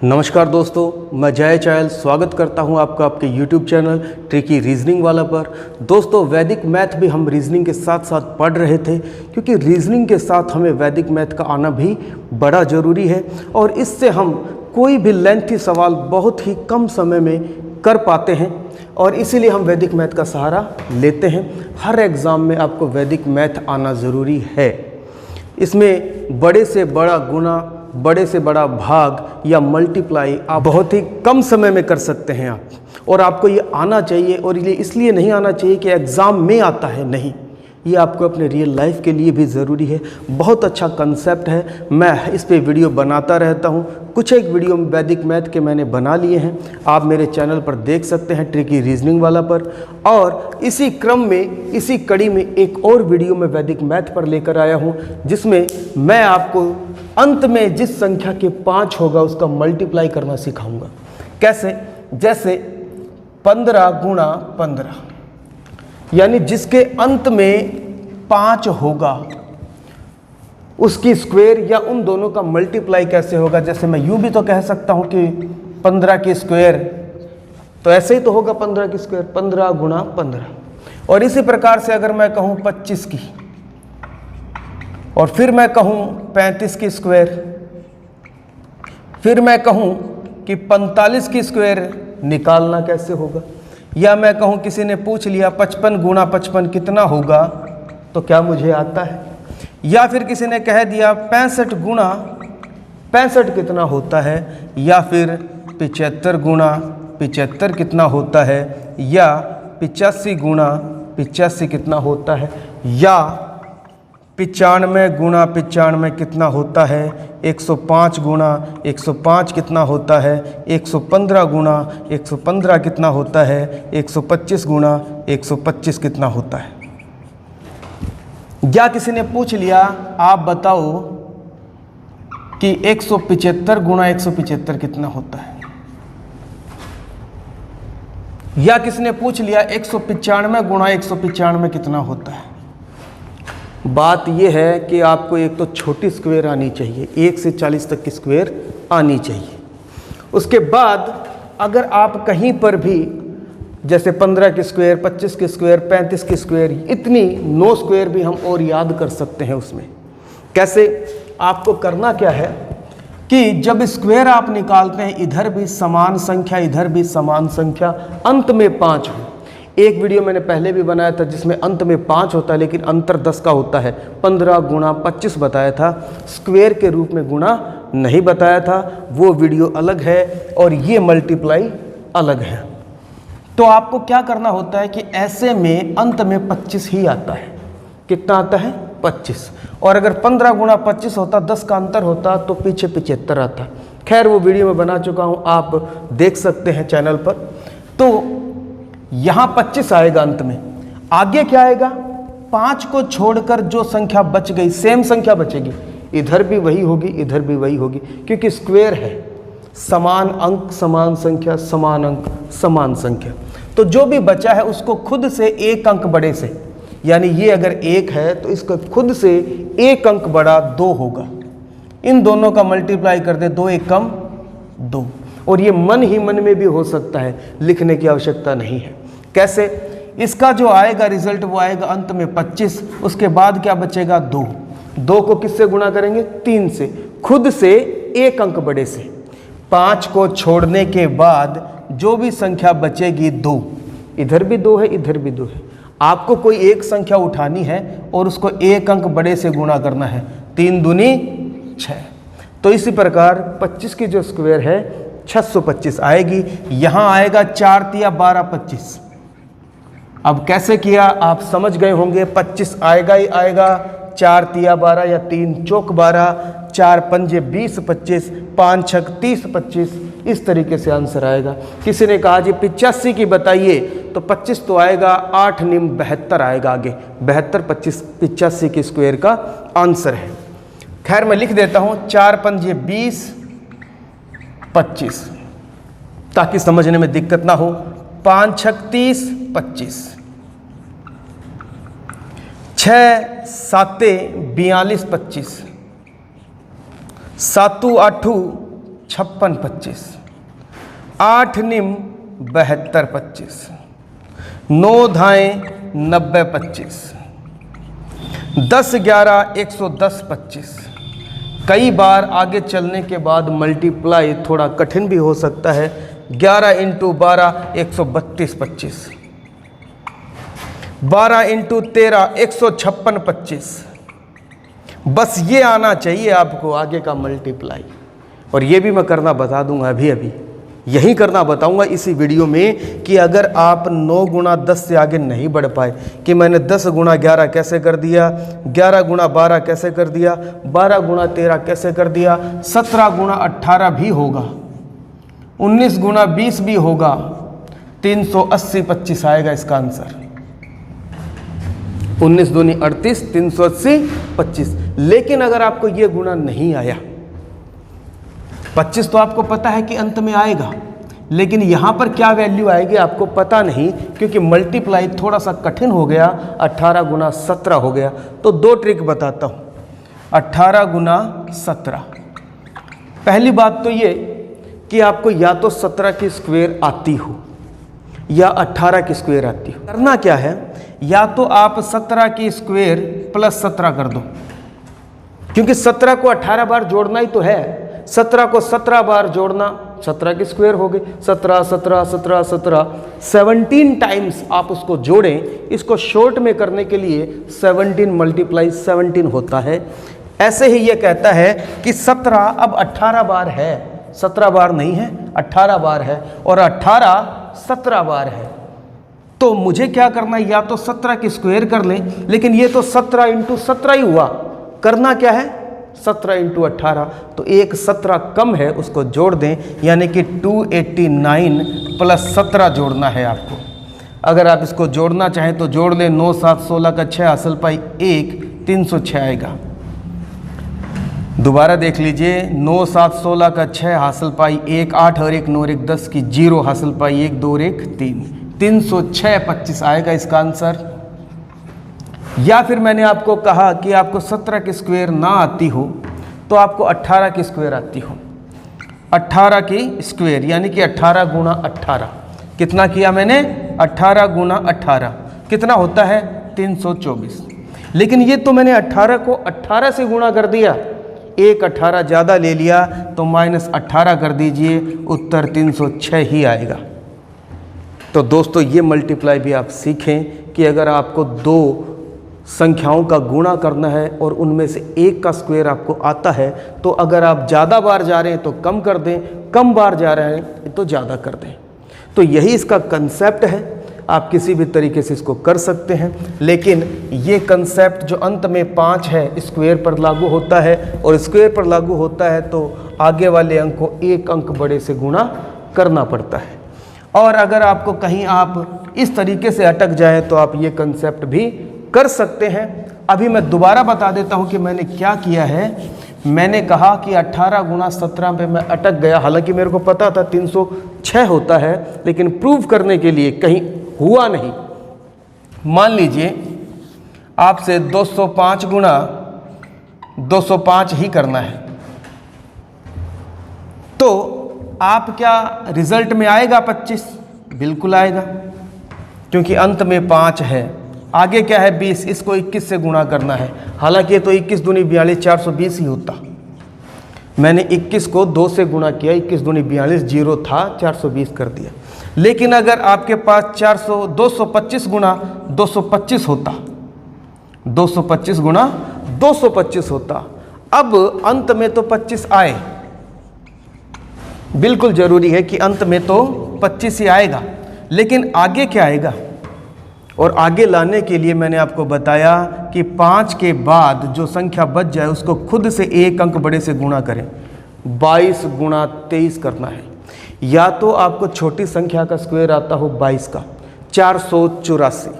नमस्कार दोस्तों, मैं जय चायल स्वागत करता हूं आपका आपके YouTube चैनल ट्रिकी रीजनिंग वाला पर। दोस्तों, वैदिक मैथ भी हम रीजनिंग के साथ साथ पढ़ रहे थे, क्योंकि रीजनिंग के साथ हमें वैदिक मैथ का आना भी बड़ा ज़रूरी है और इससे हम कोई भी लेंथी सवाल बहुत ही कम समय में कर पाते हैं और इसीलिए हम वैदिक मैथ का सहारा लेते हैं। हर एग्ज़ाम में आपको वैदिक मैथ आना ज़रूरी है। इसमें बड़े से बड़ा गुणा, बड़े से बड़ा भाग या मल्टीप्लाई आप बहुत ही कम समय में कर सकते हैं आप, और आपको ये आना चाहिए। और ये इसलिए नहीं आना चाहिए कि एग्ज़ाम में आता है, नहीं, ये आपको अपने रियल लाइफ के लिए भी ज़रूरी है। बहुत अच्छा कंसेप्ट है, मैं इस पे वीडियो बनाता रहता हूँ। कुछ एक वीडियो वैदिक मैथ के मैंने बना लिए हैं, आप मेरे चैनल पर देख सकते हैं ट्रिकी रीजनिंग वाला पर। और इसी क्रम में, इसी कड़ी में एक और वीडियो मैं वैदिक मैथ पर लेकर आया हूँ, जिसमें मैं आपको अंत में जिस संख्या के 5 होगा उसका मल्टीप्लाई करना सिखाऊंगा। कैसे? जैसे 15 गुणा 15, यानी जिसके अंत में 5 होगा उसकी स्क्वायर या उन दोनों का मल्टीप्लाई कैसे होगा। जैसे मैं यूँ भी तो कह सकता हूँ कि 15 की स्क्वायर, तो ऐसे ही तो होगा 15 की स्क्वायर, 15 गुणा 15। और इसी प्रकार से अगर मैं कहूँ 25 की, और फिर मैं कहूँ 35 की स्क्वायर, फिर मैं कहूँ कि 45 की स्क्वायर निकालना कैसे होगा। या मैं कहूँ, किसी ने पूछ लिया 55 गुणा 55 कितना होगा, तो क्या मुझे आता है। या फिर किसी ने कह दिया 65 गुणा 65 कितना होता है, या फिर 75 गुणा 75 कितना होता है, या 85 गुणा 85 कितना होता है, या 95 गुणा 95 कितना होता है, 105 गुणा 105 कितना होता है, 115 गुणा 115 कितना होता है, 125 गुणा 125 कितना होता है। या किसी ने पूछ लिया, आप बताओ कि 175 गुणा 175 कितना होता है। या किसी ने पूछ लिया 195 गुणा 195 कितना होता है। बात यह है कि आपको एक तो छोटी स्क्वायर आनी चाहिए, 1 से 40 तक की स्क्वायर आनी चाहिए। उसके बाद अगर आप कहीं पर भी, जैसे 15 की स्क्वायर, 25 की स्क्वायर, 35 की स्क्वायर, इतनी 9 स्क्वायर भी हम और याद कर सकते हैं उसमें। कैसे? आपको करना क्या है कि जब स्क्वायर आप निकालते हैं, इधर भी समान संख्या, इधर भी समान संख्या, अंत में 5 हो। एक वीडियो मैंने पहले भी बनाया था जिसमें अंत में 5 होता है, लेकिन अंतर 10 का होता है। 15 गुणा 25 बताया था, स्क्वायर के रूप में गुणा नहीं बताया था। वो वीडियो अलग है और ये मल्टीप्लाई अलग है। तो आपको क्या करना होता है कि ऐसे में अंत में 25 ही आता है। कितना आता है? 25। और अगर 15 गुणा 25 होता, 10 का अंतर होता, तो पीछे 75 आता। खैर, वो वीडियो मैं बना चुका हूँ, आप देख सकते हैं चैनल पर। तो यहाँ 25 आएगा अंत में। आगे क्या आएगा? 5 को छोड़कर जो संख्या बच गई, सेम संख्या बचेगी, इधर भी वही होगी, इधर भी वही होगी, क्योंकि स्क्वायर है। समान अंक समान संख्या, समान अंक समान संख्या। तो जो भी बचा है उसको खुद से एक अंक बड़े से, यानी ये अगर 1 है तो इसको खुद से एक अंक बड़ा 2 होगा। इन दोनों का मल्टीप्लाई कर दे, 2 एक कम 2। और ये मन ही मन में भी हो सकता है, लिखने की आवश्यकता नहीं है। कैसे? इसका जो आएगा रिजल्ट वो आएगा अंत में 25। उसके बाद क्या बचेगा? 2। 2 को किससे गुणा करेंगे? 3 से, खुद से एक अंक बड़े से। 5 को छोड़ने के बाद जो भी संख्या बचेगी 2, इधर भी 2 है, इधर भी 2 है। आपको कोई एक संख्या उठानी है और उसको एक अंक बड़े से गुणा करना है। 3 दूनी 6। तो इसी प्रकार 25 की जो स्क्वायर है 625 आएगी। यहाँ आएगा 4 तिया 12 25। अब कैसे किया आप समझ गए होंगे। 25 आएगा ही आएगा, 4 तिया 12 या 3 चौक 12, 4 पंजे 20 25, 5 छक 30 25, इस तरीके से आंसर आएगा। किसी ने कहा जी 85 की बताइए, तो 25 तो आएगा, 8 निम 72 आएगा आगे। 72 25 85 की स्क्वायर का आंसर है। खैर, मैं लिख देता हूँ 4 पंजे 20 25, ताकि समझने में दिक्कत ना हो। 5 छक 30 25, 6 साते 42 25, 7 8 56 25, 8 निम 72 25, 9 धाएँ 90 25, 10 11 110 25। कई बार आगे चलने के बाद मल्टीप्लाई थोड़ा कठिन भी हो सकता है। 11 × 12 132 25, 12 × 13 156 25। बस ये आना चाहिए आपको आगे का मल्टीप्लाई, और ये भी मैं करना बता दूंगा अभी यही करना बताऊंगा इसी वीडियो में कि अगर आप 9 × 10 से आगे नहीं बढ़ पाए कि मैंने 10 × 11 कैसे कर दिया, 11 × 12 कैसे कर दिया, 12 × 13 कैसे कर दिया, 17 × 18 भी होगा, 19 × 20 भी होगा, 380 25 आएगा इसका आंसर। 19 दूनी 38, 380 25। लेकिन अगर आपको ये गुणा नहीं आया, 25 तो आपको पता है कि अंत में आएगा, लेकिन यहाँ पर क्या वैल्यू आएगी आपको पता नहीं, क्योंकि मल्टीप्लाई थोड़ा सा कठिन हो गया, 18 × 17 हो गया। तो 2 ट्रिक बताता हूँ। 18 × 17, पहली बात तो ये कि आपको या तो 17 की स्क्वायर आती हो या 18 की स्क्वायर आती हो। करना क्या है, या तो आप 17 की स्क्वायर प्लस 17 कर दो, क्योंकि 17 को 18 बार जोड़ना ही तो है। 17 को 17 बार जोड़ना, 17 की स्क्वायर हो गई, 17 17 17 17, 17 टाइम्स आप उसको जोड़ें। इसको शॉर्ट में करने के लिए 17 × 17 होता है। ऐसे ही ये कहता है कि 17 अब 18 बार है, 17 बार नहीं है, 18 बार है, और 18 17 बार है। तो मुझे क्या करना है, या तो 17 की स्क्वायर कर लें, लेकिन ये तो 17 × 17 ही हुआ। करना क्या है, 17 × 18, तो एक 17 कम है उसको जोड़ दें, यानी कि 289 + 17 जोड़ना है आपको। अगर आप इसको जोड़ना चाहें तो जोड़ लें। 9 7 16 का 6 हासिल पाई 1, 306 आएगा। दोबारा देख लीजिए, 9 7 16 का 6 हासिल पाई 1, 8 और 1 9 और 1 10 की 0 हासिल पाई 1 2 और 1 3, 306 25 आएगा इसका आंसर। या फिर मैंने आपको कहा कि आपको 17 की स्क्वायर ना आती हो तो आपको 18 की स्क्वायर आती हो। 18 की स्क्वायर यानी कि 18 × 18, कितना किया मैंने, 18 × 18 कितना होता है, 324। लेकिन ये तो मैंने 18 को 18 से गुणा कर दिया, एक 18 ज़्यादा ले लिया, तो -18 कर दीजिए, उत्तर 306 ही आएगा। तो दोस्तों ये मल्टीप्लाई भी आप सीखें कि अगर आपको 2 संख्याओं का गुणा करना है और उनमें से एक का स्क्वायर आपको आता है, तो अगर आप ज़्यादा बार जा रहे हैं तो कम कर दें, कम बार जा रहे हैं तो ज़्यादा कर दें। तो यही इसका कंसेप्ट है। आप किसी भी तरीके से इसको कर सकते हैं, लेकिन ये कंसेप्ट जो अंत में 5 है स्क्वायर पर लागू होता है, और स्क्वायर पर लागू होता है तो आगे वाले अंक को एक अंक बड़े से गुणा करना पड़ता है। और अगर आपको कहीं आप इस तरीके से अटक जाए तो आप ये कंसेप्ट भी कर सकते हैं। अभी मैं दोबारा बता देता हूँ कि मैंने क्या किया है। मैंने कहा कि 18 × 17 पे मैं अटक गया, हालांकि मेरे को पता था 306 होता है, लेकिन प्रूव करने के लिए कहीं हुआ नहीं। मान लीजिए आपसे 205 × 205 ही करना है, तो आप क्या रिजल्ट में आएगा 25? बिल्कुल आएगा, क्योंकि अंत में 5 है। आगे क्या है 20, इसको 21 से गुणा करना है। हालांकि तो 21 दूनी 42, 420 ही होता। मैंने 21 को 2 से गुणा किया, 21 दूनी 42, 0 था, 420 कर दिया। लेकिन अगर आपके पास 225 गुणा 225 होता, 225 गुणा 225 होता, अब अंत में तो 25 आए, बिल्कुल जरूरी है कि अंत में तो 25 ही आएगा, लेकिन आगे क्या आएगा? और आगे लाने के लिए मैंने आपको बताया कि 5 के बाद जो संख्या बच जाए उसको खुद से एक अंक बड़े से गुणा करें। 22 × 23 करना है। या तो आपको छोटी संख्या का स्क्वायर आता हो 22 का, 484,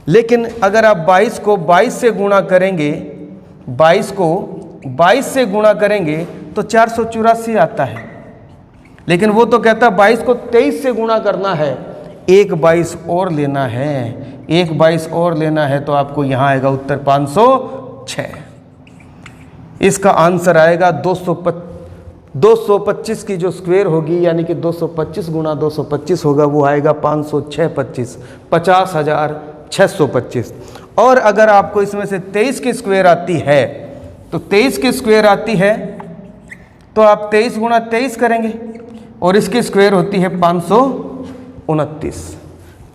लेकिन अगर आप 22 को 22 से गुणा करेंगे, 22 को 22 से गुणा करेंगे तो 484 आता है। लेकिन वो तो कहता है 22 को 23 से गुणा करना है, एक 22 और लेना है, एक 22 और लेना है, तो आपको यहाँ आएगा उत्तर 506। इसका आंसर आएगा 225 की जो स्क्वायर होगी यानी कि 225 गुणा 225 होगा, वो आएगा 506 25, 50,625। और अगर आपको इसमें से 23 की स्क्वायर आती है, तो 23 की स्क्वायर आती है तो आप 23 गुणा 23 करेंगे और इसकी स्क्वायर होती है 529।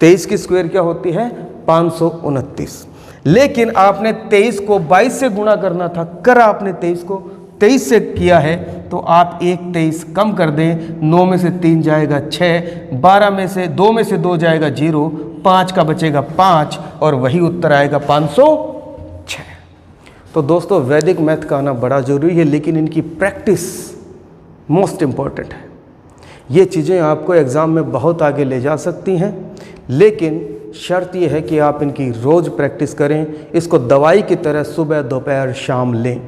23 की स्क्वायर क्या होती है? 529। लेकिन आपने 23 को 22 से गुणा करना था, कर आपने 23 को 23 से किया है, तो आप एक 23 कम कर दें। 9 में से 3 जाएगा 6, 12 में से 2 में से 2 जाएगा 0, 5 का बचेगा 5 और वही उत्तर आएगा 506। तो दोस्तों वैदिक मैथ का आना बड़ा ज़रूरी है, लेकिन इनकी प्रैक्टिस मोस्ट इम्पॉर्टेंट है। ये चीज़ें आपको एग्ज़ाम में बहुत आगे ले जा सकती हैं, लेकिन शर्त यह है कि आप इनकी रोज़ प्रैक्टिस करें। इसको दवाई की तरह सुबह दोपहर शाम लें।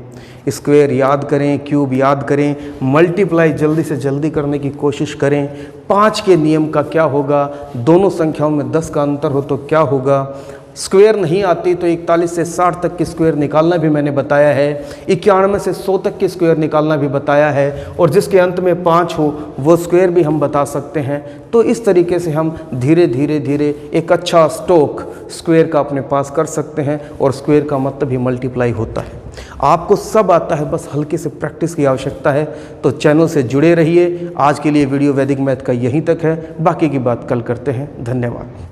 स्क्वायर याद करें, क्यूब याद करें, मल्टीप्लाई जल्दी से जल्दी करने की कोशिश करें। 5 के नियम का क्या होगा, दोनों संख्याओं में 10 का अंतर हो तो क्या होगा। स्क्वायर नहीं आती तो 41 से 60 तक की स्क्वायर निकालना भी मैंने बताया है। 91 से 100 तक की स्क्वायर निकालना भी बताया है। और जिसके अंत में 5 हो वो स्क्वायर भी हम बता सकते हैं। तो इस तरीके से हम धीरे धीरे एक अच्छा स्टॉक स्क्वायर का अपने पास कर सकते हैं। और स्क्वायर का मतलब भी मल्टीप्लाई होता है। आपको सब आता है, बस हल्के से प्रैक्टिस की आवश्यकता है। तो चैनल से जुड़े रहिए। आज के लिए वीडियो वैदिक मैथ का यहीं तक है, बाकी की बात कल करते हैं। धन्यवाद।